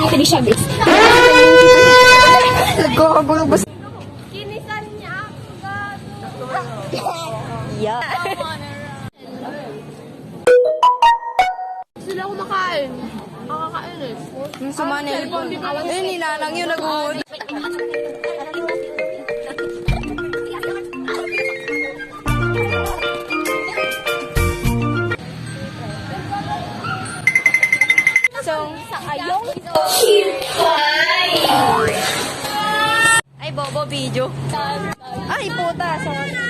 Hindi siya, guys. Nagkakagulo ba? Kinisan niya ako. Yeah. Sila kumakain. Kakakain eh. Yung sumanay. Eh, ninanang yun nag-uod. Song sa ayong ay, bobo video. Ay, puta. Sorry.